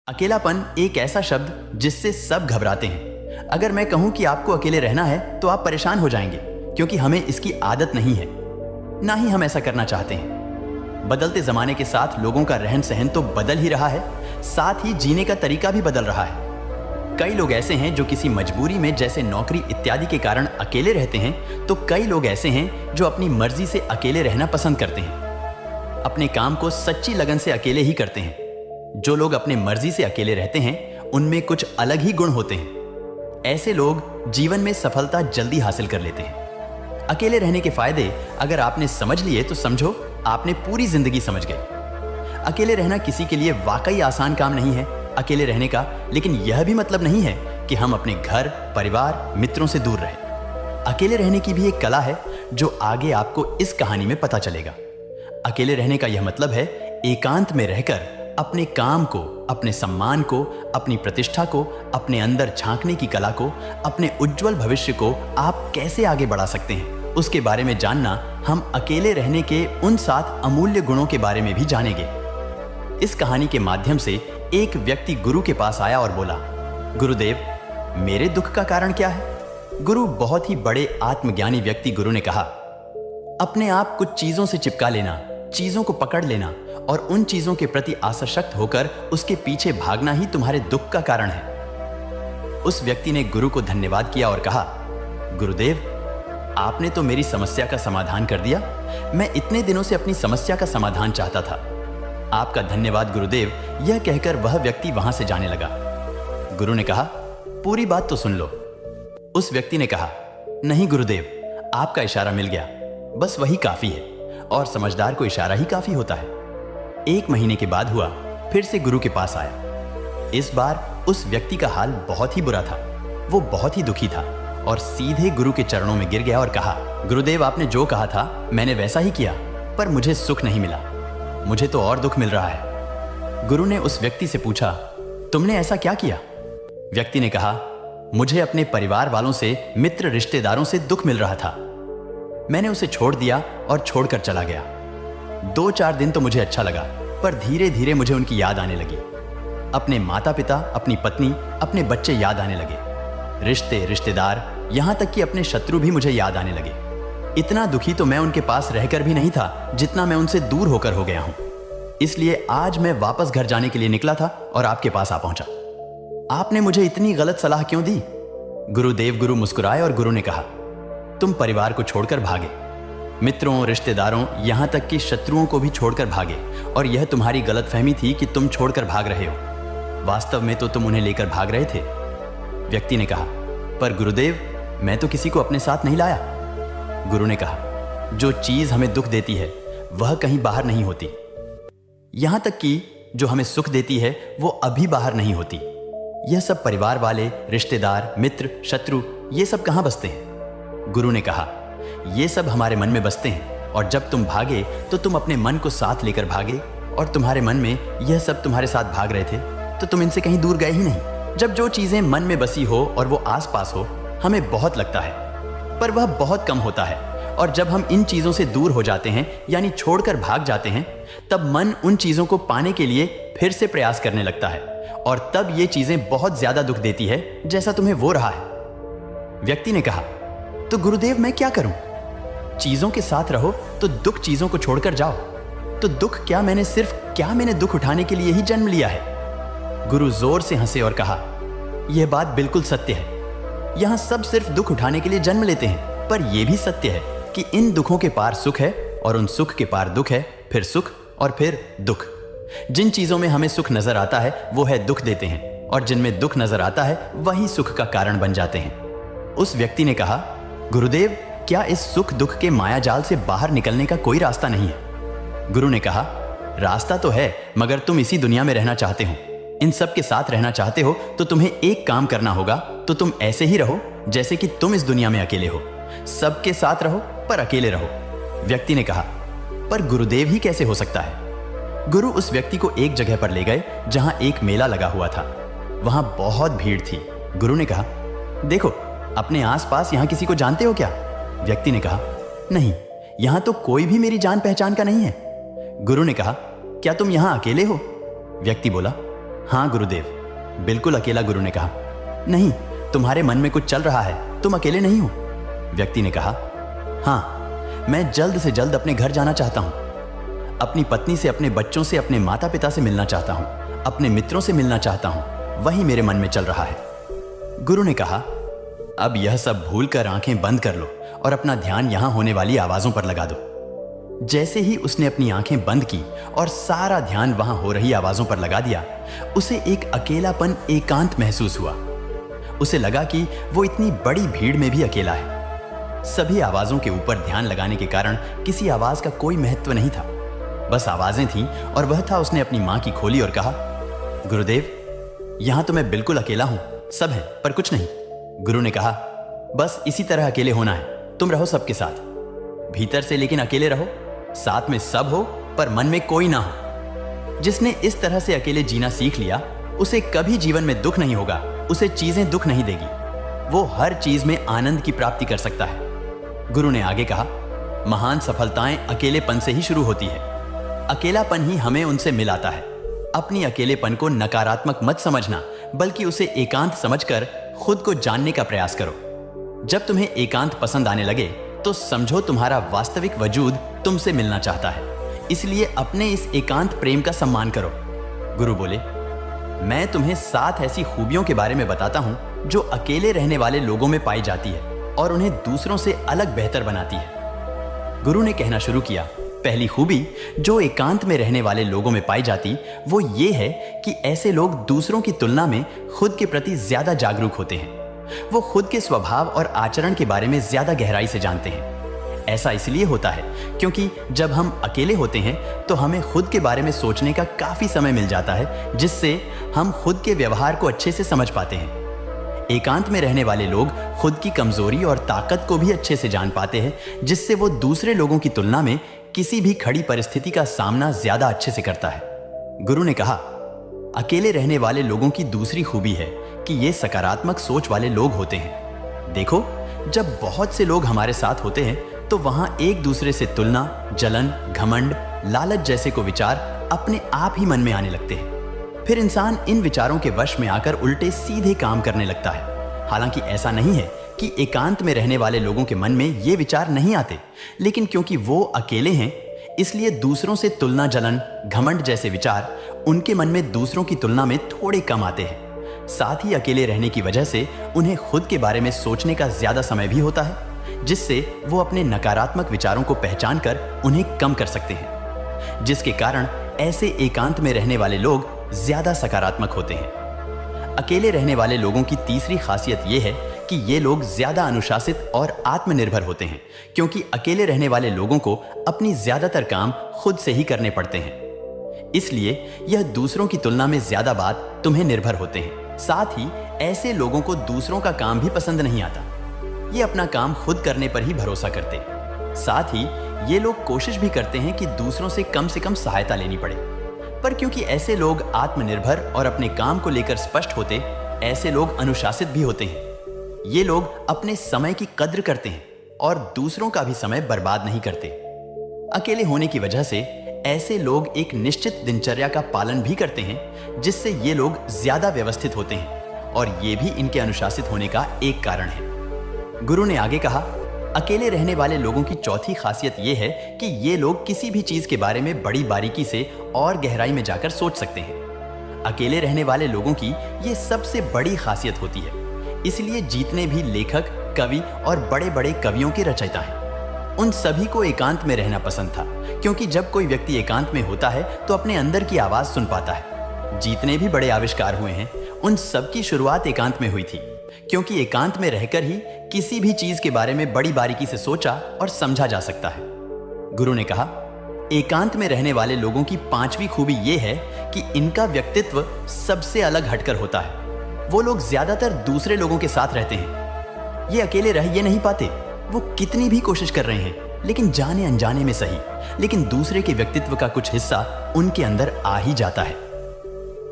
अकेलापन एक ऐसा शब्द जिससे सब घबराते हैं। अगर मैं कहूं कि आपको अकेले रहना है तो आप परेशान हो जाएंगे, क्योंकि हमें इसकी आदत नहीं है, ना ही हम ऐसा करना चाहते हैं। बदलते जमाने के साथ लोगों का रहन सहन तो बदल ही रहा है, साथ ही जीने का तरीका भी बदल रहा है। कई लोग ऐसे हैं जो किसी मजबूरी में, जैसे नौकरी इत्यादि के कारण अकेले रहते हैं, तो कई लोग ऐसे हैं जो अपनी मर्जी से अकेले रहना पसंद करते हैं। अपने काम को सच्ची लगन से अकेले ही करते हैं। जो लोग अपने मर्जी से अकेले रहते हैं, उनमें कुछ अलग ही गुण होते हैं। ऐसे लोग जीवन में सफलता जल्दी हासिल कर लेते हैं। अकेले रहने के फायदे अगर आपने समझ लिए तो समझो आपने पूरी जिंदगी समझ गए। अकेले रहना किसी के लिए वाकई आसान काम नहीं है अकेले रहने का, लेकिन यह भी मतलब नहीं है कि हम अपने घर, परिवार, मित्रों से दूर रहें। अकेले रहने की भी एक कला है जो आगे आपको इस कहानी में पता चलेगा। अकेले रहने का यह मतलब है एकांत में रहकर अपने काम को, अपने सम्मान को, अपनी प्रतिष्ठा को, अपने अंदर झांकने की कला को, अपने उज्जवल भविष्य को आप कैसे आगे बढ़ा सकते हैं, उसके बारे में जानना। हम अकेले रहने के उन 7 अमूल्य गुणों के बारे में भी जानेंगे। इस कहानी के माध्यम से एक व्यक्ति गुरु के पास आया और बोला, गुरुदेव, मेरे दुख का कारण क्या है? गुरु, बहुत ही बड़े आत्मज्ञानी व्यक्ति गुरु ने कहा, अपने आप कुछ चीजों से चिपका लेना, चीजों को पकड़ लेना और उन चीजों के प्रति आसक्त होकर उसके पीछे भागना ही तुम्हारे दुख का कारण है। उस व्यक्ति ने गुरु को धन्यवाद किया और कहा, गुरुदेव, आपने तो मेरी समस्या का समाधान कर दिया। मैं इतने दिनों से अपनी समस्या का समाधान चाहता था। आपका धन्यवाद गुरुदेव। यह कहकर वह व्यक्ति वहां से जाने लगा। गुरु ने कहा, पूरी बात तो सुन लो। उस व्यक्ति ने कहा, नहीं गुरुदेव, आपका इशारा मिल गया, बस वही काफी है, और समझदार को इशारा ही काफी होता है। 1 महीने के बाद हुआ, फिर से गुरु के पास आया। इस बार उस व्यक्ति का हाल बहुत ही बुरा था। वो बहुत ही दुखी था और सीधे गुरु के चरणों में गिर गया और कहा, गुरुदेव, आपने जो कहा था मैंने वैसा ही किया, पर मुझे सुख नहीं मिला। मुझे तो और दुख मिल रहा है। गुरु ने उस व्यक्ति से पूछा, तुमने ऐसा क्या किया? व्यक्ति ने कहा, मुझे अपने परिवार वालों से, मित्र रिश्तेदारों से दुख मिल रहा था। मैंने उसे छोड़ दिया और छोड़कर चला गया। 2-4 दिन तो मुझे अच्छा लगा, पर धीरे धीरे मुझे उनकी याद आने लगी। अपने माता पिता, अपनी पत्नी, अपने बच्चे याद आने लगे। रिश्ते, रिश्तेदार, यहां तक कि अपने शत्रु भी मुझे याद आने लगे। इतना दुखी तो मैं उनके पास रहकर भी नहीं था जितना मैं उनसे दूर होकर हो गया हूं। इसलिए आज मैं वापस घर जाने के लिए निकला था और आपके पास आ पहुंचा। आपने मुझे इतनी गलत सलाह क्यों दी? गुरु मुस्कुराए और गुरु ने कहा, तुम परिवार को छोड़कर भागे, मित्रों, रिश्तेदारों, यहां तक कि शत्रुओं को भी छोड़कर भागे, और यह तुम्हारी गलतफहमी थी कि तुम छोड़कर भाग रहे हो। वास्तव में तो तुम उन्हें लेकर भाग रहे थे। व्यक्ति ने कहा, पर गुरुदेव, मैं तो किसी को अपने साथ नहीं लाया। गुरु ने कहा, जो चीज हमें दुख देती है वह कहीं बाहर नहीं होती। यहां तक कि जो हमें सुख देती है वो अभी बाहर नहीं होती। यह सब परिवार वाले, रिश्तेदार, मित्र, शत्रु, ये सब कहां बसते हैं? गुरु ने कहा, ये सब हमारे मन में बसते हैं, और जब तुम भागे तो तुम अपने मन को साथ लेकर भागे, और तुम्हारे मन में यह सब तुम्हारे साथ भाग रहे थे, तो तुम इनसे कहीं दूर गए ही नहीं। जब जो चीजें मन में बसी हो और वो आसपास हो, हमें बहुत लगता है, पर वह बहुत कम होता है। और जब हम इन चीजों से दूर हो जाते हैं, यानी छोड़कर भाग जाते हैं, तब मन उन चीजों को पाने के लिए फिर से प्रयास करने लगता है, और तब ये चीजें बहुत ज्यादा दुख देती है, जैसा तुम्हें वो रहा है। व्यक्ति ने कहा, तो गुरुदेव, मैं क्या करूं? चीजों के साथ रहो तो दुख चीजों को छोड़कर जाओ। तो दुख क्या, मैंने दुख उठाने के लिए ही जन्म लिया है? गुरु जोर से हंसे और कहा, यह बात बिल्कुल सत्य है। यहां सब सिर्फ दुख उठाने के लिए जन्म लेते हैं, पर यह भी सत्य है कि इन दुखों के पार सुख है, और उन सुख के पार दुख है, फिर सुख और फिर दुख। जिन चीजों में हमें सुख नजर आता है वो है दुख देते हैं, और जिनमें दुख नजर आता है वही सुख का कारण बन जाते हैं। उस व्यक्ति ने कहा, गुरुदेव, क्या इस सुख दुख के माया जाल से बाहर निकलने का कोई रास्ता नहीं है? गुरु ने कहा, रास्ता तो है, मगर तुम इसी दुनिया में रहना चाहते हो, इन सब के साथ रहना चाहते हो, तो तुम्हें एक काम करना होगा। तो तुम ऐसे ही रहो जैसे कि तुम इस दुनिया में अकेले हो। सबके साथ रहो पर अकेले रहो। व्यक्ति ने कहा, पर गुरुदेव ही कैसे हो सकता है? गुरु उस व्यक्ति को एक जगह पर ले गए जहां एक मेला लगा हुआ था। वहां बहुत भीड़ थी। गुरु ने कहा, देखो, अपने आसपास यहां किसी को जानते हो क्या? व्यक्ति ने कहा, नहीं, यहां तो कोई भी मेरी जान पहचान का नहीं है। गुरु ने कहा, क्या तुम यहां अकेले हो? व्यक्ति बोला, हाँ गुरुदेव, बिल्कुल अकेला। गुरु ने कहा, नहीं, तुम्हारे मन में कुछ चल रहा है, तुम अकेले नहीं हो। व्यक्ति ने कहा, हाँ, मैं जल्द से जल्द अपने घर जाना चाहता हूं, अपनी पत्नी से, अपने बच्चों से, अपने माता पिता से मिलना चाहता हूं, अपने मित्रों से मिलना चाहता हूं, वही मेरे मन में चल रहा है। गुरु ने कहा, अब यह सब भूलकर आंखें बंद कर लो और अपना ध्यान यहां होने वाली आवाजों पर लगा दो। जैसे ही उसने अपनी आंखें बंद की और सारा ध्यान वहां हो रही आवाजों पर लगा दिया, उसे एक अकेलापन, एकांत महसूस हुआ। उसे लगा कि वो इतनी बड़ी भीड़ में भी अकेला है। सभी आवाजों के ऊपर ध्यान लगाने के कारण किसी आवाज का कोई महत्व नहीं था, बस आवाजें थीं और वह था। उसने अपनी मां की खोली और कहा, गुरुदेव, यहां तो मैं बिल्कुल अकेला हूं, सब है पर कुछ नहीं। गुरु ने कहा, बस इसी तरह अकेले होना है, तुम रहो सबके साथ, भीतर से लेकिन अकेले रहो, साथ में सब हो पर मन में कोई ना हो। जिसने इस तरह से अकेले जीना सीख लिया, उसे कभी जीवन में दुख नहीं होगा, उसे चीजें दुख नहीं देगी, वो हर चीज में आनंद की प्राप्ति कर सकता है। गुरु ने आगे कहा, महान सफलताएं अकेलेपन से ही शुरू होती है। अकेलापन ही हमें उनसे मिलाता है। अपनी अकेलेपन को नकारात्मक मत समझना, बल्कि उसे एकांत समझकर खुद को जानने का प्रयास करो। जब तुम्हें एकांत पसंद आने लगे तो समझो तुम्हारा वास्तविक वजूद तुमसे मिलना चाहता है, इसलिए अपने इस एकांत प्रेम का सम्मान करो। गुरु बोले, मैं तुम्हें 7 ऐसी खूबियों के बारे में बताता हूं जो अकेले रहने वाले लोगों में पाई जाती है और उन्हें दूसरों से अलग बेहतर बनाती है। गुरु ने कहना शुरू किया, पहली खूबी जो एकांत में रहने वाले लोगों में पाई जाती वो ये है कि ऐसे लोग दूसरों की तुलना में खुद के प्रति ज्यादा जागरूक होते हैं। वो खुद के स्वभाव और आचरण के बारे में ज्यादा गहराई से जानते हैं। ऐसा इसलिए होता है क्योंकि जब हम अकेले होते हैं तो हमें खुद के बारे में सोचने का काफी समय मिल जाता है, जिससे हम खुद के व्यवहार को अच्छे से समझ पाते हैं। एकांत में रहने वाले लोग खुद की कमजोरी और ताकत को भी अच्छे से जान पाते हैं, जिससे वो दूसरे लोगों की तुलना में किसी भी खड़ी परिस्थिति का सामना ज्यादा अच्छे से करता है। गुरु ने कहा, अकेले रहने वाले लोगों की दूसरी खूबी है कि ये सकारात्मक सोच वाले लोग होते हैं। देखो, जब बहुत से लोग हमारे साथ होते हैं तो वहां एक दूसरे से तुलना, जलन, घमंड, लालच जैसे को विचार अपने आप ही मन में आने लगते हैं। फिर इंसान इन विचारों के वश में आकर उल्टे सीधे काम करने लगता है। हालांकि ऐसा नहीं है कि एकांत में रहने वाले लोगों के मन में ये विचार नहीं आते, लेकिन क्योंकि वो अकेले हैं इसलिए दूसरों से तुलना, जलन, घमंड जैसे विचार उनके मन में दूसरों की तुलना में थोड़े कम आते हैं। साथ ही अकेले रहने की वजह से उन्हें खुद के बारे में सोचने का ज्यादा समय भी होता है, जिससे वो अपने नकारात्मक विचारों को पहचान कर उन्हें कम कर सकते हैं, जिसके कारण ऐसे एकांत में रहने वाले लोग ज्यादा सकारात्मक होते हैं। अकेले रहने वाले लोगों की तीसरी खासियत यह है कि ये लोग ज्यादा अनुशासित और आत्मनिर्भर होते हैं, क्योंकि अकेले रहने वाले लोगों को अपनी ज्यादातर काम खुद से ही करने पड़ते हैं। इसलिए यह दूसरों की तुलना में ज्यादा बात तुम्हें निर्भर होते हैं। साथ ही ऐसे लोगों को दूसरों का काम भी पसंद नहीं आता। ये अपना काम खुद करने पर ही भरोसा करते हैं। साथ ही ये लोग कोशिश भी करते हैं कि दूसरों से कम सहायता लेनी पड़े। पर क्योंकि ऐसे लोग आत्मनिर्भर और अपने काम को लेकर स्पष्ट होते, ऐसे लोग अनुशासित भी होते हैं। ये लोग अपने समय की कद्र करते हैं और दूसरों का भी समय बर्बाद नहीं करते। अकेले होने की वजह से ऐसे लोग एक निश्चित दिनचर्या का पालन भी करते हैं, जिससे ये लोग ज्यादा व्यवस्थित होते हैं और ये भी इनके अनुशासित होने का एक कारण है। गुरु ने आगे कहा, अकेले रहने वाले लोगों की चौथी खासियत ये है कि ये लोग किसी भी चीज के बारे में बड़ी बारीकी से और गहराई में जाकर सोच सकते हैं। अकेले रहने वाले लोगों की ये सबसे बड़ी खासियत होती है। इसलिए जितने भी लेखक, कवि और बड़े बड़े कवियों के रचयिता हैं, उन सभी को एकांत में रहना पसंद था, क्योंकि जब कोई व्यक्ति एकांत में होता है तो अपने अंदर की आवाज सुन पाता है। जितने भी बड़े आविष्कार हुए हैं उन सब की शुरुआत एकांत में हुई थी, क्योंकि एकांत में रहकर ही किसी भी चीज के बारे में बड़ी बारीकी से सोचा और समझा जा सकता है। गुरु ने कहा, एकांत में रहने वाले लोगों की पांचवी खूबी यह है कि इनका व्यक्तित्व सबसे अलग हटकर होता है। वो लोग ज्यादातर दूसरे लोगों के साथ रहते हैं। ये अकेले रह ये नहीं पाते। वो कितनी भी कोशिश कर रहे हैं, लेकिन जाने अनजाने में सही, लेकिन दूसरे के व्यक्तित्व का कुछ हिस्सा उनके अंदर आ ही जाता है।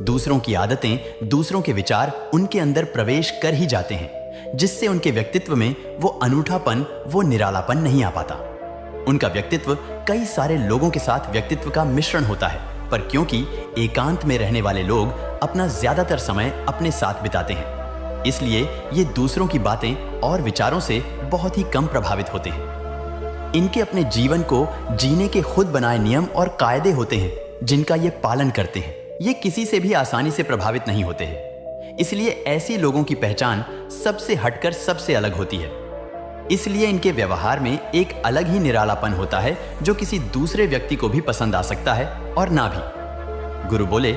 दूसरों की आदतें, दूसरों के विचार उनके अंदर प्रवेश कर ही जाते हैं, जिससे उनके व्यक्तित्व में वो अनूठापन, वो निरालापन नहीं आ पाता। उनका व्यक्तित्व कई सारे लोगों के साथ व्यक्तित्व का मिश्रण होता है, पर क्योंकि एकांत में रहने वाले लोग अपना ज्यादातर समय अपने साथ बिताते हैं, इसलिए ये दूसरों की बातें और विचारों से बहुत ही कम प्रभावित होते हैं। इनके अपने जीवन को जीने के खुद बनाए नियम और कायदे होते हैं जिनका ये पालन करते हैं। ये किसी से भी आसानी से प्रभावित नहीं होते हैं, इसलिए ऐसे लोगों की पहचान सबसे हटकर सबसे अलग होती है। इसलिए इनके व्यवहार में एक अलग ही निरालापन होता है जो किसी दूसरे व्यक्ति को भी पसंद आ सकता है और ना भी। गुरु बोले,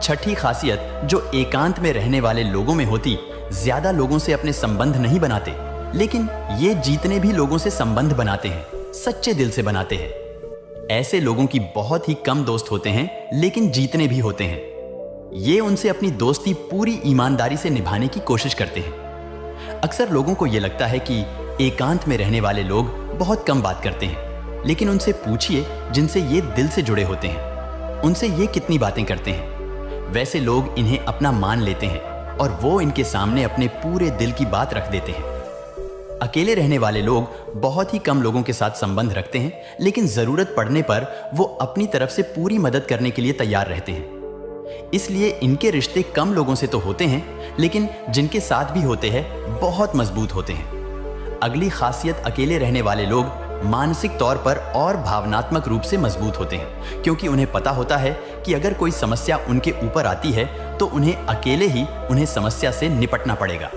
छठी खासियत जो एकांत में रहने वाले लोगों में होती, ज्यादा लोगों से अपने संबंध नहीं बनाते, लेकिन ये जितने भी लोगों से संबंध बनाते हैं सच्चे दिल से बनाते हैं। ऐसे लोगों की बहुत ही कम दोस्त होते हैं, लेकिन जीतने भी होते हैं। ये उनसे अपनी दोस्ती पूरी ईमानदारी से निभाने की कोशिश करते हैं। अक्सर लोगों को यह लगता है कि एकांत में रहने वाले लोग बहुत कम बात करते हैं, लेकिन उनसे पूछिए जिनसे ये दिल से जुड़े होते हैं, उनसे ये कितनी बातें करते हैं। वैसे लोग इन्हें अपना मान लेते हैं और वो इनके सामने अपने पूरे दिल की बात रख देते हैं। अकेले रहने वाले लोग बहुत ही कम लोगों के साथ संबंध रखते हैं, लेकिन जरूरत पड़ने पर वो अपनी तरफ से पूरी मदद करने के लिए तैयार रहते हैं। इसलिए इनके रिश्ते कम लोगों से तो होते हैं, लेकिन जिनके साथ भी होते हैं बहुत मजबूत होते हैं। अगली खासियत, अकेले रहने वाले लोग मानसिक तौर पर और भावनात्मक रूप से मजबूत होते हैं, क्योंकि उन्हें पता होता है कि अगर कोई समस्या उनके ऊपर आती है तो उन्हें अकेले ही उन्हें समस्या से निपटना पड़ेगा।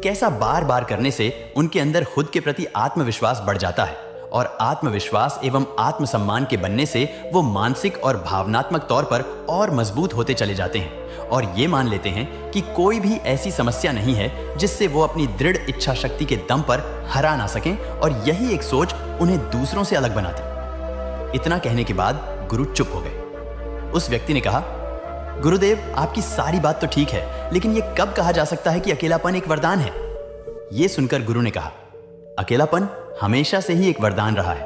कैसा बार बार करने से उनके अंदर खुद के प्रति आत्मविश्वास बढ़ जाता है, और आत्मविश्वास एवं आत्मसम्मान के बनने से वो मानसिक और भावनात्मक तौर पर और मजबूत होते चले जाते हैं और ये मान लेते हैं कि कोई भी ऐसी समस्या नहीं है जिससे वो अपनी दृढ़ इच्छा शक्ति के दम पर हरा ना सकें, और यही एक सोच उन्हें दूसरों से अलग बनाती। इतना कहने के बाद गुरु चुप हो गए। उस व्यक्ति ने कहा, गुरुदेव, आपकी सारी बात तो ठीक है, लेकिन ये कब कहा जा सकता है कि अकेलापन एक वरदान है? ये सुनकर गुरु ने कहा, अकेलापन हमेशा से ही एक वरदान रहा है,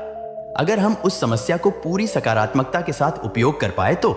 अगर हम उस समस्या को पूरी सकारात्मकता के साथ उपयोग कर पाए तो।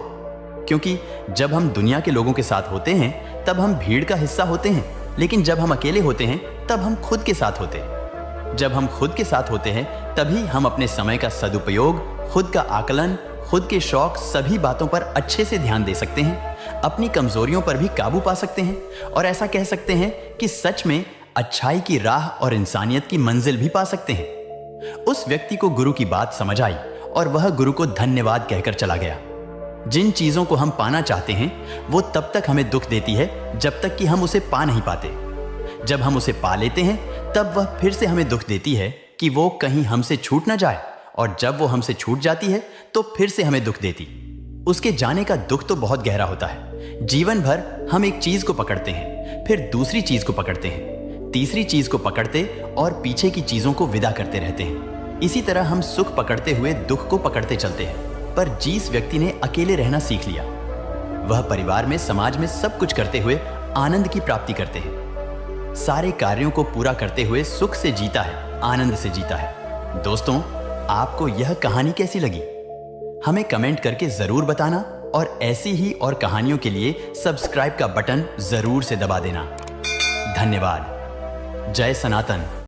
क्योंकि जब हम दुनिया के लोगों के साथ होते हैं तब हम भीड़ का हिस्सा होते हैं, लेकिन जब हम अकेले होते हैं तब हम खुद के साथ होते हैं। जब हम खुद के साथ होते हैं तभी हम अपने समय का सदुपयोग, खुद का आकलन, खुद के शौक, सभी बातों पर अच्छे से ध्यान दे सकते हैं, अपनी कमजोरियों पर भी काबू पा सकते हैं, और ऐसा कह सकते हैं कि सच में अच्छाई की राह और इंसानियत की मंजिल भी पा सकते हैं। उस व्यक्ति को गुरु की बात समझ आई और वह गुरु को धन्यवाद कहकर चला गया। जिन चीजों को हम पाना चाहते हैं वो तब तक हमें दुख देती है जब तक कि हम उसे पा नहीं पाते। जब हम उसे पा लेते हैं तब वह फिर से हमें दुख देती है कि वो कहीं हमसे छूट ना जाए, और जब वो हमसे छूट जाती है तो फिर से हमें दुख देती। उसके जाने का दुख तो बहुत गहरा होता है। जीवन भर हम एक चीज को पकड़ते हैं, फिर दूसरी चीज को पकड़ते हैं, तीसरी चीज को पकड़ते और पीछे की चीजों को विदा करते रहते हैं। इसी तरह हम सुख पकड़ते हुए दुख को पकड़ते चलते हैं। पर जिस व्यक्ति ने अकेले रहना सीख लिया, वह परिवार में, समाज में सब कुछ करते हुए आनंद की प्राप्ति करते हैं। सारे कार्यों को पूरा करते हुए सुख से जीता है, आनंद से जीता है। दोस्तों, आपको यह कहानी कैसी लगी? हमें कमेंट करके जरूर बताना, और ऐसी ही और कहानियों के लिए सब्सक्राइब का बटन जरूर से दबा देना। धन्यवाद। जय सनातन।